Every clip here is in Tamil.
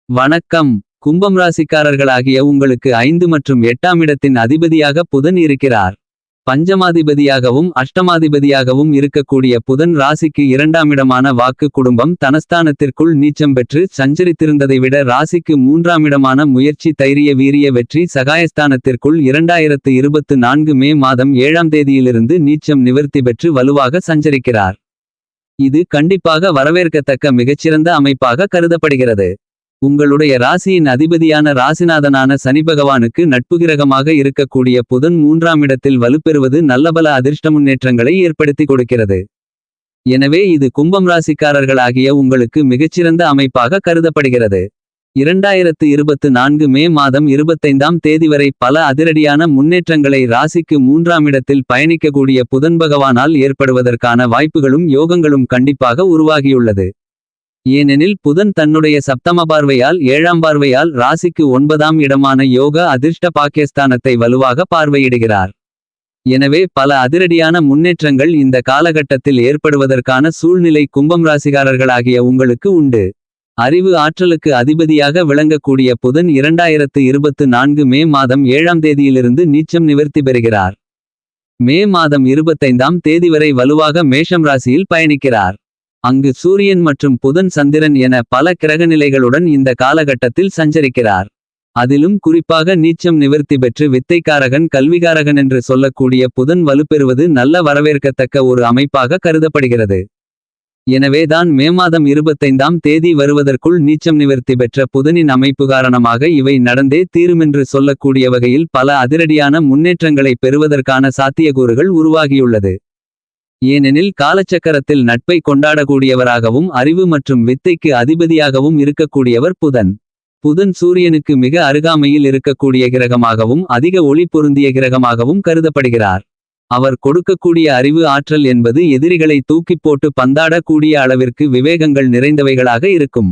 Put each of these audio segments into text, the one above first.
வணக்கம். கும்பம் ராசிக்காரர்களாகிய உங்களுக்கு 5 மற்றும் 8ஆம் இடத்தின் அதிபதியாக புதன் இருக்கிறார். பஞ்சமாதிபதியாகவும் அஷ்டமாதிபதியாகவும் இருக்கக்கூடிய புதன் ராசிக்கு 2ஆம் இடமான வாக்கு குடும்பம் தனஸ்தானத்திற்குள் நீச்சம் பெற்று சஞ்சரித்திருந்ததை விட ராசிக்கு 3ஆம் இடமான முயற்சி தைரிய வீரிய வெற்றி சகாயஸ்தானத்திற்குள் 2024 மே மாதம் 7ஆம் தேதியிலிருந்து நீச்சம் நிவர்த்தி பெற்று வலுவாக சஞ்சரிக்கிறார். இது கண்டிப்பாக வரவேற்கத்தக்க மிகச்சிறந்த அமைப்பாக கருதப்படுகிறது. உங்களுடைய ராசியின் அதிபதியான ராசிநாதனான சனி பகவானுக்கு நட்புகிரகமாக இருக்கக்கூடிய புதன் 3ஆம் இடத்தில் வலுப்பெறுவது நல்லபல அதிர்ஷ்ட முன்னேற்றங்களை ஏற்படுத்தி கொடுக்கிறது. எனவே இது கும்பம் ராசிக்காரர்களாகிய உங்களுக்கு மிகச்சிறந்த அமைப்பாக கருதப்படுகிறது. 2024 மே மாதம் 25ஆம் தேதி வரை பல அதிரடியான முன்னேற்றங்களை ராசிக்கு 3ஆம் இடத்தில் பயணிக்கக்கூடிய புதன் பகவானால் ஏற்படுவதற்கான வாய்ப்புகளும் யோகங்களும் கண்டிப்பாக உருவாகியுள்ளது. ஏனெனில் புதன் தன்னுடைய சப்தம பார்வையால் 7ஆம் பார்வையால் ராசிக்கு 9ஆம் இடமான யோக அதிர்ஷ்ட பாக்கியஸ்தானத்தை வலுவாக பார்வையிடுகிறார். எனவே பல அதிரடியான முன்னேற்றங்கள் இந்த காலகட்டத்தில் ஏற்படுவதற்கான சூழ்நிலை கும்பம் ராசிகாரர்களாகிய உங்களுக்கு உண்டு. அறிவு ஆற்றலுக்கு அதிபதியாக விளங்கக்கூடிய புதன் 2024 மே மாதம் 7ஆம் தேதியிலிருந்து நீச்சம் நிவர்த்தி பெறுகிறார். மே மாதம் 25ஆம் தேதி வரை வலுவாக மேஷம் ராசியில் பயணிக்கிறார். அங்கு சூரியன் மற்றும் புதன் சந்திரன் என பல கிரகநிலைகளுடன் இந்த காலகட்டத்தில் சஞ்சரிக்கிறார். அதிலும் குறிப்பாக நீச்சம் நிவர்த்தி பெற்று வித்தைக்காரகன் கல்விகாரகன் என்று சொல்லக்கூடிய புதன் வலுப்பெறுவது நல்ல வரவேற்கத்தக்க ஒரு அமைப்பாக கருதப்படுகிறது. எனவேதான் மே மாதம் 25ஆம் தேதி வருவதற்குள் நீச்சம் நிவர்த்தி பெற்ற புதனின் அமைப்பு காரணமாக இவை நடந்தே தீருமென்று சொல்லக்கூடிய வகையில் பல அதிரடியான முன்னேற்றங்களை பெறுவதற்கான சாத்தியக்கூறுகள் உருவாகியுள்ளது. ஏனெனில் காலச்சக்கரத்தில் நட்பை கொண்டாடக்கூடியவராகவும் அறிவு மற்றும் வித்தைக்கு அதிபதியாகவும் இருக்கக்கூடியவர் புதன். புதன் சூரியனுக்கு மிக அருகாமையில் இருக்கக்கூடிய கிரகமாகவும் அதிக ஒளி பொருந்திய கிரகமாகவும் கருதப்படுகிறார். அவர் கொடுக்கக்கூடிய அறிவு ஆற்றல் என்பது எதிரிகளை தூக்கிப் போட்டு பந்தாட கூடிய அளவிற்கு விவேகங்கள் நிறைந்தவைகளாக இருக்கும்.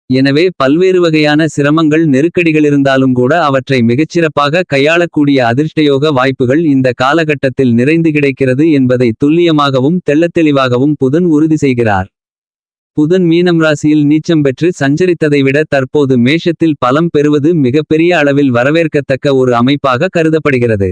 எனவே பல்வேறு வகையான சிரமங்கள் நெருக்கடிகளிருந்தாலும் கூட அவற்றை மிகச்சிறப்பாக கையாளக்கூடிய அதிர்ஷ்டயோக வாய்ப்புகள் இந்த காலகட்டத்தில் நிறைந்து கிடைக்கிறது என்பதை துல்லியமாகவும் தெள்ளத்தெளிவாகவும் புதன் உறுதி செய்கிறார். புதன் மீனம் ராசியில் நீச்சம் பெற்று சஞ்சரித்ததை விட தற்போது மேஷத்தில் பலம் பெறுவது மிகப்பெரிய அளவில் வரவேற்கத்தக்க ஒரு அமைப்பாக கருதப்படுகிறது.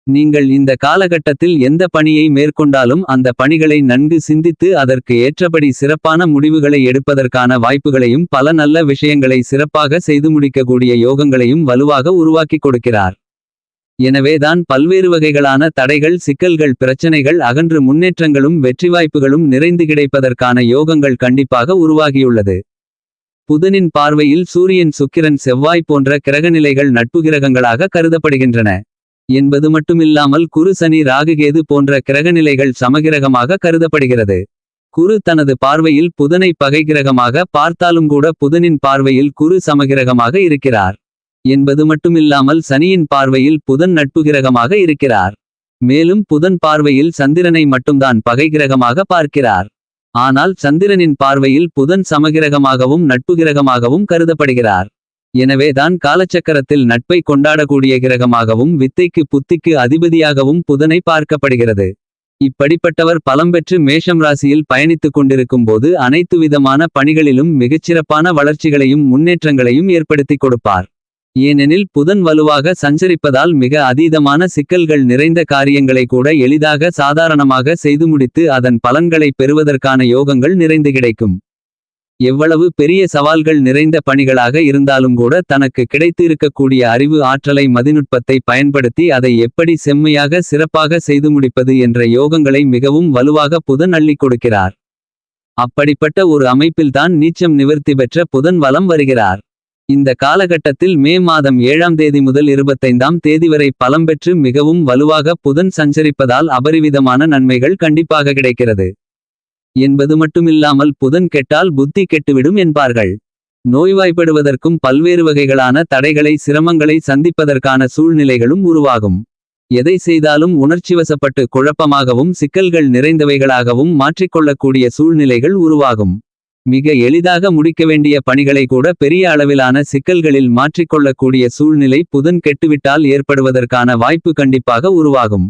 நீங்கள் இந்த காலகட்டத்தில் எந்த பணியை மேற்கொண்டாலும் அந்த பணிகளை நன்கு சிந்தித்து அதற்கு ஏற்றபடி சிறப்பான முடிவுகளை எடுப்பதற்கான வாய்ப்புகளையும் பல நல்ல விஷயங்களை சிறப்பாக செய்து முடிக்கக்கூடிய யோகங்களையும் வலுவாக உருவாக்கி கொடுக்கிறார். எனவேதான் பல்வேறு வகைகளான தடைகள் சிக்கல்கள் பிரச்சனைகள் அகன்று முன்னேற்றங்களும் வெற்றி வாய்ப்புகளும் நிறைந்து கிடைப்பதற்கான யோகங்கள் கண்டிப்பாக உருவாகியுள்ளது. புதனின் பார்வையில் சூரியன் சுக்கிரன் செவ்வாய் போன்ற கிரகநிலைகள் நட்புகிரகங்களாக கருதப்படுகின்றன என்பது மட்டுமில்லாமல் குரு சனி ராகுகேது போன்ற கிரகநிலைகள் சமகிரகமாக கருதப்படுகிறது. குரு தனது பார்வையில் புதனை பகை கிரகமாக பார்த்தாலும் கூட புதனின் பார்வையில் குரு சமகிரகமாக இருக்கிறார் என்பது மட்டுமில்லாமல் சனியின் பார்வையில் புதன் நட்புகிரகமாக இருக்கிறார். மேலும் புதன் பார்வையில் சந்திரனை மட்டும்தான் பகை கிரகமாக பார்க்கிறார். ஆனால் சந்திரனின் பார்வையில் புதன் சமகிரகமாகவும் நட்புகிரகமாகவும் கருதப்படுகிறார். எனவேதான் காலச்சக்கரத்தில் நட்பை கொண்டாடக்கூடிய கிரகமாகவும் வித்தைக்கு புத்திக்கு அதிபதியாகவும் புதனை பார்க்கப்படுகிறது. இப்படிப்பட்டவர் பலம் பெற்று மேஷம் ராசியில் பயணித்துக் கொண்டிருக்கும் போது அனைத்து விதமான பணிகளிலும் மிகச்சிறப்பான வளர்ச்சிகளையும் முன்னேற்றங்களையும் ஏற்படுத்தி கொடுப்பார். ஏனெனில் புதன் வலுவாக சஞ்சரிப்பதால் மிக அதீதமான சிக்கல்கள் நிறைந்த காரியங்களை கூட எளிதாக சாதாரணமாக செய்து முடித்து அதன் பலன்களை பெறுவதற்கான யோகங்கள் நிறைந்து கிடைக்கும். எவ்வளவு பெரிய சவால்கள் நிறைந்த பணிகளாக இருந்தாலும் கூட தனக்கு கிடைத்து இருக்கக்கூடிய அறிவு ஆற்றலை மதிநுட்பத்தை பயன்படுத்தி அதை எப்படி செம்மையாக சிறப்பாக செய்து முடிப்பது என்ற யோகங்களை மிகவும் வலுவாக புதன் அள்ளிக் கொடுக்கிறார். அப்படிப்பட்ட ஒரு அமைப்பில்தான் நீச்சம் நிவர்த்தி பெற்ற புதன் வலம் வருகிறார். இந்த காலகட்டத்தில் மே மாதம் 7ஆம் தேதி முதல் 25ஆம் தேதி வரை பலம் பெற்று மிகவும் வலுவாக புதன் சஞ்சரிப்பதால் அபரிவிதமான நன்மைகள் கண்டிப்பாக கிடைக்கிறது என்பது மட்டுமில்லாமல் புதன் கெட்டால் புத்தி கெட்டுவிடும் என்பார்கள். நோய்வாய்ப்படுவதற்கும் பல்வேறு வகைகளான தடைகளை சிரமங்களை சந்திப்பதற்கான சூழ்நிலைகளும் உருவாகும். எதை செய்தாலும் உணர்ச்சிவசப்பட்டு குழப்பமாகவும் சிக்கல்கள் நிறைந்தவைகளாகவும் மாற்றிக்கொள்ளக்கூடிய சூழ்நிலைகள் உருவாகும். மிக எளிதாக முடிக்க வேண்டிய பணிகளை கூட பெரிய அளவிலான சிக்கல்களில் மாற்றிக்கொள்ளக்கூடிய சூழ்நிலை புதன் கெட்டுவிட்டால் ஏற்படுவதற்கான வாய்ப்பு கண்டிப்பாக உருவாகும்.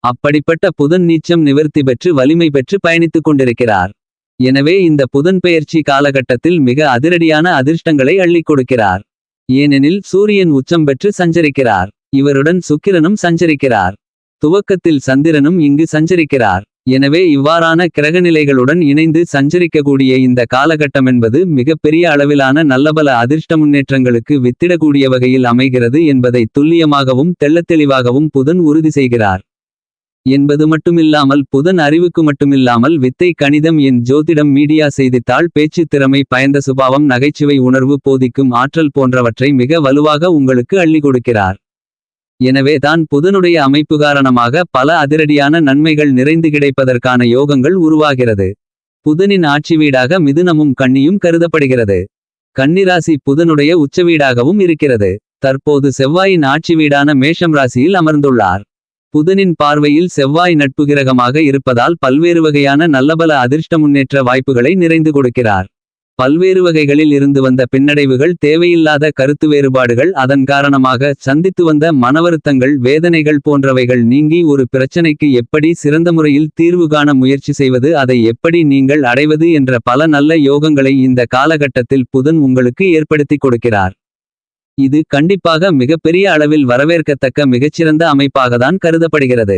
அப்படிப்பட்ட புதன் நீச்சம் நிவர்த்தி பெற்று வலிமை பெற்று பயணித்துக் கொண்டிருக்கிறார். எனவே இந்த புதன்பெயர்ச்சி காலகட்டத்தில் மிக அதிரடியான அதிர்ஷ்டங்களை அள்ளிக் கொடுக்கிறார். ஏனெனில் சூரியன் உச்சம் பெற்று சஞ்சரிக்கிறார். இவருடன் சுக்கிரனும் சஞ்சரிக்கிறார். துவக்கத்தில் சந்திரனும் இங்கு சஞ்சரிக்கிறார். எனவே இவ்வாறான கிரகநிலைகளுடன் இணைந்து சஞ்சரிக்கக்கூடிய இந்த காலகட்டமென்பது மிகப் பெரிய அளவிலான நல்லபல அதிர்ஷ்ட முன்னேற்றங்களுக்கு வித்திடக்கூடிய வகையில் அமைகிறது என்பதை துல்லியமாகவும் தெள்ளத்தெளிவாகவும் புதன் உறுதி செய்கிறார் என்பது மட்டுமில்லாமல் புதன் அறிவுக்கு மட்டுமில்லாமல் வித்தை கணிதம் என் ஜோதிடம் மீடியா செய்தித்தாள் பேச்சு திறமை பயந்த சுபாவம் நகைச்சுவை உணர்வு போதிக்கும் ஆற்றல் போன்றவற்றை மிக வலுவாக உங்களுக்கு அள்ளி கொடுக்கிறார். எனவே தான் புதனுடைய அமைப்பு காரணமாக பல அதிரடியான நன்மைகள் நிறைந்து கிடைப்பதற்கான யோகங்கள் உருவாகிறது. புதனின் ஆட்சி வீடாக மிதுனமும் கன்னியும் கருதப்படுகிறது. கன்னிராசி புதனுடைய உச்சவீடாகவும் இருக்கிறது. தற்போது செவ்வாயின் ஆட்சி வீடான மேஷம் ராசியில் அமர்ந்துள்ளார். புதனின் பார்வையில் செவ்வாய் நட்பு கிரகமாக இருப்பதால் பல்வேறு வகையான நல்லபல அதிர்ஷ்ட முன்னேற்ற வாய்ப்புகளை நிறைந்து கொடுக்கிறார். பல்வேறு வகைகளில் இருந்து வந்த பின்னடைவுகள் தேவையில்லாத கருத்து வேறுபாடுகள் அதன் காரணமாக சந்தித்து வந்த மனவருத்தங்கள் வேதனைகள் போன்றவைகள் நீங்கி ஒரு பிரச்சனைக்கு எப்படி சிறந்த முறையில் தீர்வு காண முயற்சி செய்வது அதை எப்படி நீங்கள் அடைவது என்ற பல நல்ல யோகங்களை இந்த காலகட்டத்தில் புதன் உங்களுக்கு ஏற்படுத்தி கொடுக்கிறார். இது கண்டிப்பாக மிகப்பெரிய அளவில் வரவேற்கத்தக்க மிகச்சிறந்த அமைப்பாகத்தான் கருதப்படுகிறது.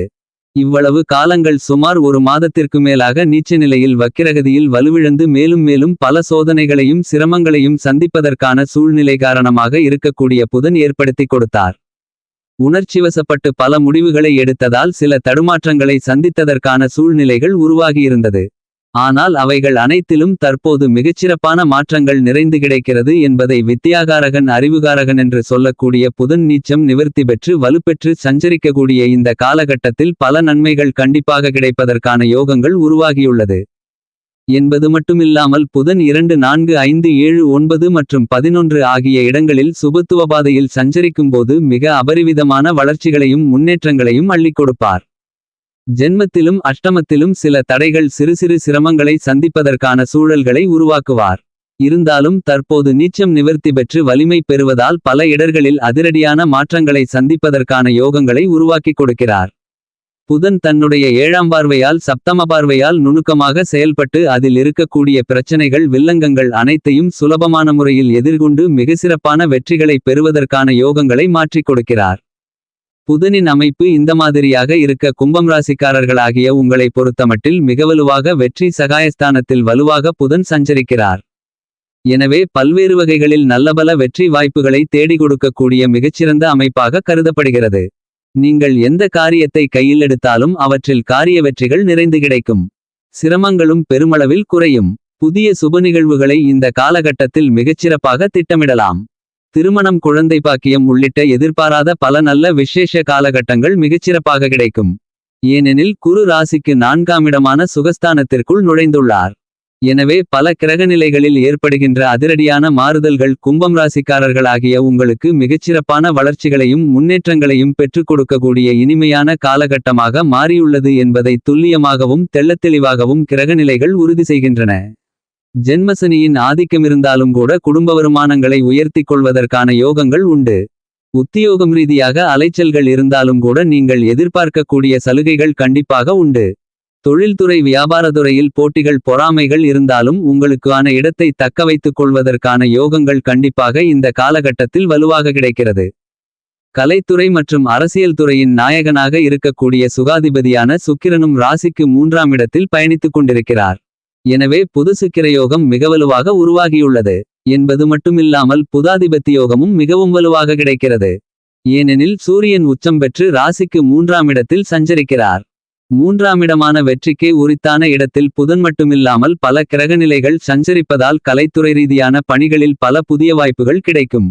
இவ்வளவு காலங்கள் சுமார் ஒரு மாதத்திற்கு மேலாக நீச்ச நிலையில் வக்கிரகதியில் வலுவிழந்து மேலும் மேலும் பல சோதனைகளையும் சிரமங்களையும் சந்திப்பதற்கான சூழ்நிலை காரணமாக இருக்கக்கூடிய புதன் ஏற்படுத்தி கொடுத்தார். உணர்ச்சிவசப்பட்டு பல முடிவுகளை எடுத்ததால் சில தடுமாற்றங்களை சந்தித்ததற்கான சூழ்நிலைகள் உருவாகியிருந்தது. ஆனால் அவைகள் அனைத்திலும் தற்போது மிகச்சிறப்பான மாற்றங்கள் நிறைந்து கிடைக்கிறது என்பதை வித்தியாகாரகன் அறிவுகாரகன் என்று சொல்லக்கூடிய புதன் நீச்சம் நிவர்த்தி பெற்று வலுப்பெற்று சஞ்சரிக்கக்கூடிய இந்த காலகட்டத்தில் பல நன்மைகள் கண்டிப்பாக கிடைப்பதற்கான யோகங்கள் உருவாகியுள்ளது என்பது மட்டுமில்லாமல் புதன் 2 4 5 7 9 மற்றும் 11 ஆகிய இடங்களில் சுபத்துவபாதையில் சஞ்சரிக்கும்போது மிக அபரிவிதமான வளர்ச்சிகளையும் முன்னேற்றங்களையும் அள்ளிக் கொடுப்பார். ஜென்மத்திலும் அஷ்டமத்திலும் சில தடைகள் சிறு சிறு சிரமங்களை சந்திப்பதற்கான சூழல்களை உருவாக்குவார். இருந்தாலும் தற்போது நீச்சம் நிவர்த்தி பெற்று வலிமை பெறுவதால் பல இடர்களில் அதிரடியான மாற்றங்களை சந்திப்பதற்கான யோகங்களை உருவாக்கி கொடுக்கிறார். புதன் தன்னுடைய 7ஆம் பார்வையால் சப்தம பார்வையால் நுணுக்கமாக செயல்பட்டு அதில் இருக்கக்கூடிய பிரச்சனைகள் வில்லங்கங்கள் அனைத்தையும் சுலபமான முறையில் எதிர்கொண்டு மிக சிறப்பான வெற்றிகளை பெறுவதற்கான யோகங்களை மாற்றிக் கொடுக்கிறார். புதனின் அமைப்பு இந்த மாதிரியாக இருக்க கும்பம் ராசிக்காரர்களாகிய உங்களை பொறுத்தமட்டில் மிக வலுவாக வெற்றி சகாயஸ்தானத்தில் வலுவாக புதன் சஞ்சரிக்கிறார். எனவே பல்வேறு வகைகளில் நல்லபல வெற்றி வாய்ப்புகளை தேடி கொடுக்கக்கூடிய மிகச்சிறந்த அமைப்பாக கருதப்படுகிறது. நீங்கள் எந்த காரியத்தை கையில் எடுத்தாலும் அவற்றில் காரிய வெற்றிகள் நிறைந்து கிடைக்கும். சிரமங்களும் பெருமளவில் குறையும். புதிய சுப நிகழ்வுகளை இந்த காலகட்டத்தில் மிகச்சிறப்பாக திட்டமிடலாம். திருமணம் குழந்தை பாக்கியம் உள்ளிட்ட எதிர்பாராத பல நல்ல விசேஷ காலகட்டங்கள் மிகச்சிறப்பாக கிடைக்கும். ஏனெனில் குரு ராசிக்கு 4ஆம் இடமான சுகஸ்தானத்திற்குள் நுழைந்துள்ளார். எனவே பல கிரகநிலைகளில் ஏற்படுகின்ற அதிரடியான மாறுதல்கள் கும்பம் ராசிக்காரர்களாகிய உங்களுக்கு மிகச்சிறப்பான வளர்ச்சிகளையும் முன்னேற்றங்களையும் பெற்றுக் கொடுக்கக்கூடிய இனிமையான காலகட்டமாக மாறியுள்ளது என்பதை துல்லியமாகவும் தெள்ளத்தெளிவாகவும் கிரகநிலைகள் உறுதி செய்கின்றன. ஜென்மசனியின் ஆதிக்கமிருந்தாலும் கூட குடும்ப வருமானங்களை உயர்த்திக் கொள்வதற்கான யோகங்கள் உண்டு. உத்தியோகம் ரீதியாக அலைச்சல்கள் இருந்தாலும் கூட நீங்கள் எதிர்பார்க்கக்கூடிய சலுகைகள் கண்டிப்பாக உண்டு. தொழில்துறை வியாபாரத்துறையில் போட்டிகள் பொறாமைகள் இருந்தாலும் உங்களுக்கான இடத்தை தக்க வைத்துக் கொள்வதற்கான யோகங்கள் கண்டிப்பாக இந்த காலகட்டத்தில் வலுவாக கிடைக்கிறது. கலைத்துறை மற்றும் அரசியல் துறையின் நாயகனாக இருக்கக்கூடிய சுகாதிபதியான சுக்கிரனும் ராசிக்கு 3ஆம் இடத்தில் பயணித்துக் கொண்டிருக்கிறார். எனவே புது சுக்கிரயோகம் மிக வலுவாக உருவாகியுள்ளது என்பது மட்டுமில்லாமல் புதாதிபத்தியோகமும் மிகவும் வலுவாக கிடைக்கிறது. ஏனெனில் சூரியன் உச்சம் பெற்று ராசிக்கு 3ஆம் இடத்தில் சஞ்சரிக்கிறார். 3ஆம் இடமான வெற்றிக்கே உரித்தான இடத்தில் புதன் மட்டுமில்லாமல் பல கிரகநிலைகள் சஞ்சரிப்பதால் கலைத்துறை ரீதியான பணிகளில் பல புதிய வாய்ப்புகள் கிடைக்கும்.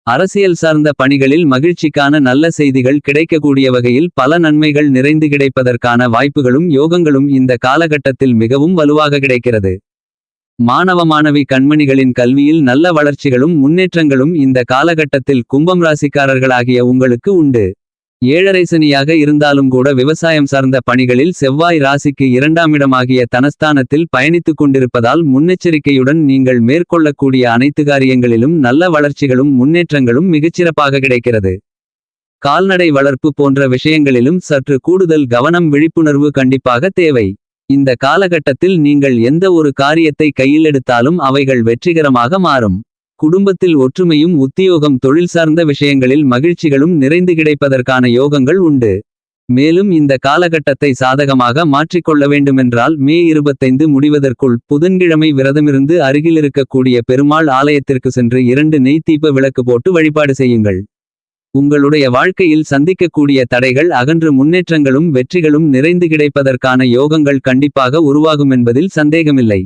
அரசியல் சார்ந்த பணிகளில் மகிழ்ச்சிக்கான நல்ல செய்திகள் கிடைக்கக்கூடிய வகையில் பல நன்மைகள் நிறைந்து கிடைப்பதற்கான வாய்ப்புகளும் யோகங்களும் இந்த காலகட்டத்தில் மிகவும் வலுவாக கிடைக்கிறது. மாணவ மாணவி கண்மணிகளின் கல்வியில் நல்ல வளர்ச்சிகளும் முன்னேற்றங்களும் இந்த காலகட்டத்தில் கும்பம் ராசிக்காரர்களாகிய உங்களுக்கு உண்டு. 7.5 சனியாக இருந்தாலும் கூட விவசாயம் சார்ந்த பணிகளில் செவ்வாய் ராசிக்கு 2ஆம் இடமாகிய தனஸ்தானத்தில் பயணித்துக் கொண்டிருப்பதால் முன்னெச்சரிக்கையுடன் நீங்கள் மேற்கொள்ளக்கூடிய அனைத்து காரியங்களிலும் நல்ல வளர்ச்சிகளும் முன்னேற்றங்களும் மிகச்சிறப்பாக கிடைக்கிறது. கால்நடை வளர்ப்பு போன்ற விஷயங்களிலும் சற்று கூடுதல் கவனம் விழிப்புணர்வு கண்டிப்பாக தேவை. இந்த காலகட்டத்தில் நீங்கள் எந்த ஒரு காரியத்தை கையில் எடுத்தாலும் அவைகள் வெற்றிகரமாக மாறும். குடும்பத்தில் ஒற்றுமையும் உத்தியோகம் தொழில் சார்ந்த விஷயங்களில் மகிழ்ச்சிகளும் நிறைந்து கிடைப்பதற்கான யோகங்கள் உண்டு. மேலும் இந்த காலகட்டத்தை சாதகமாக மாற்றிக்கொள்ள வேண்டுமென்றால் மே 25 முடிவதற்குள் புதன்கிழமை விரதமிருந்து அருகில் இருக்கக்கூடிய பெருமாள் ஆலயத்திற்கு சென்று 2 நெய் தீப விளக்கு போட்டு வழிபாடு செய்யுங்கள். உங்களுடைய வாழ்க்கையில் சந்திக்கக்கூடிய தடைகள் அகன்று முன்னேற்றங்களும் வெற்றிகளும் நிறைந்து கிடைப்பதற்கான யோகங்கள் கண்டிப்பாக உருவாகும் என்பதில் சந்தேகமில்லை.